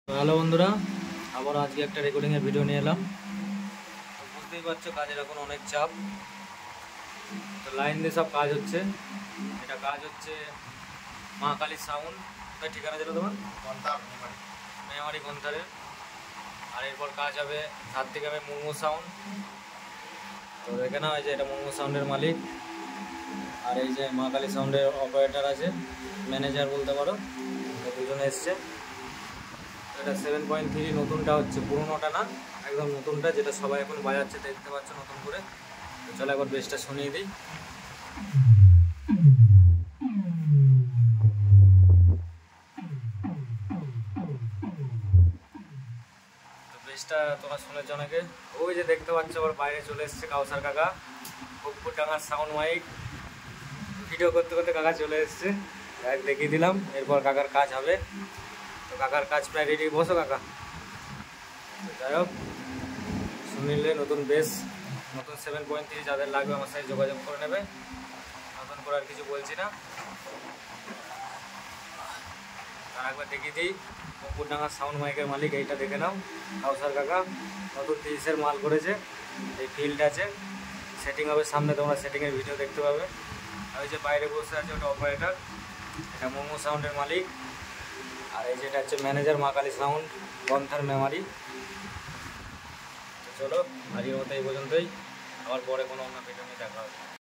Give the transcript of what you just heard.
Hello বন্ধুরা, আবার আজকে একটা রেকর্ডিংয়ের ভিডিও নিয়ে এলাম। তো বুঝতেই পারছো কাজের এখন অনেক চাপ। তো লাইন দিয়ে সব কাজ হচ্ছে। এটা কাজ হচ্ছে মা কালী সাউন্ড। তাই ঠিকানা ছিল তোমার মেমারি গন্থারের। আর এরপর কাজ হবে হাত থেকে হবে মুমু সাউন্ড। তো এখানে হয় যে এটা মুমু সাউন্ডের মালিক, আর এই যে মা কালী সাউন্ডের অপারেটর আছে, ম্যানেজার বলতে পারো। দুজনে এসছে। এটা 7.3 নতুনটা হচ্ছে, পুরোনোটা না, একদম নতুনটা, যেটা সবাই এখন বাজাচ্ছে, দেখতে পাচ্ছ নতুন করে। তো চলো একবার বেসটা শুনিয়ে দিই। তো বেসটা তোমরা শুনেছ অনেকে। ওই যে দেখতে পাচ্ছ আবার বাইরে চলে এসছে কাউসার কাকা, ডাঙার সাউন্ড মাইক। ভিডিও করতে করতে কাকা চলে এসছে, দেখিয়ে দিলাম। এরপর কাকার কাজ হবে। তো কাকার কাজ প্রায় রেডি। বসো কাকা। যাই হোক, শুনিলে নতুন বেস, নতুন 7.3 যাদের লাগবে আমার সাথে যোগাযোগ করে নেবে। নতুন করে আর কিছু বলছি না। আর একবার দেখিয়ে দিই, মুকুটডাঙ্গার সাউন্ড মাইকের মালিক এইটা দেখে নাও, কাউসার কাকা। নতুন 30-এর মাল করেছে। এই ফিল্ড আছে, সেটিং হবে সামনে, তোমরা সেটিংয়ের ভিডিও দেখতে পাবে। আর ওই যে বাইরে বসে আছে ওটা অপারেটর, এটা মোমো সাউন্ডের মালিক। আর এই যেটা হচ্ছে ম্যানেজার মা কালী সাউন্ড গন্থার মেমারি। তো চলো আজকের মতো এই পর্যন্তই, আবার পরে কোনো অন্য ভিডিও নিয়ে দেখা হবে।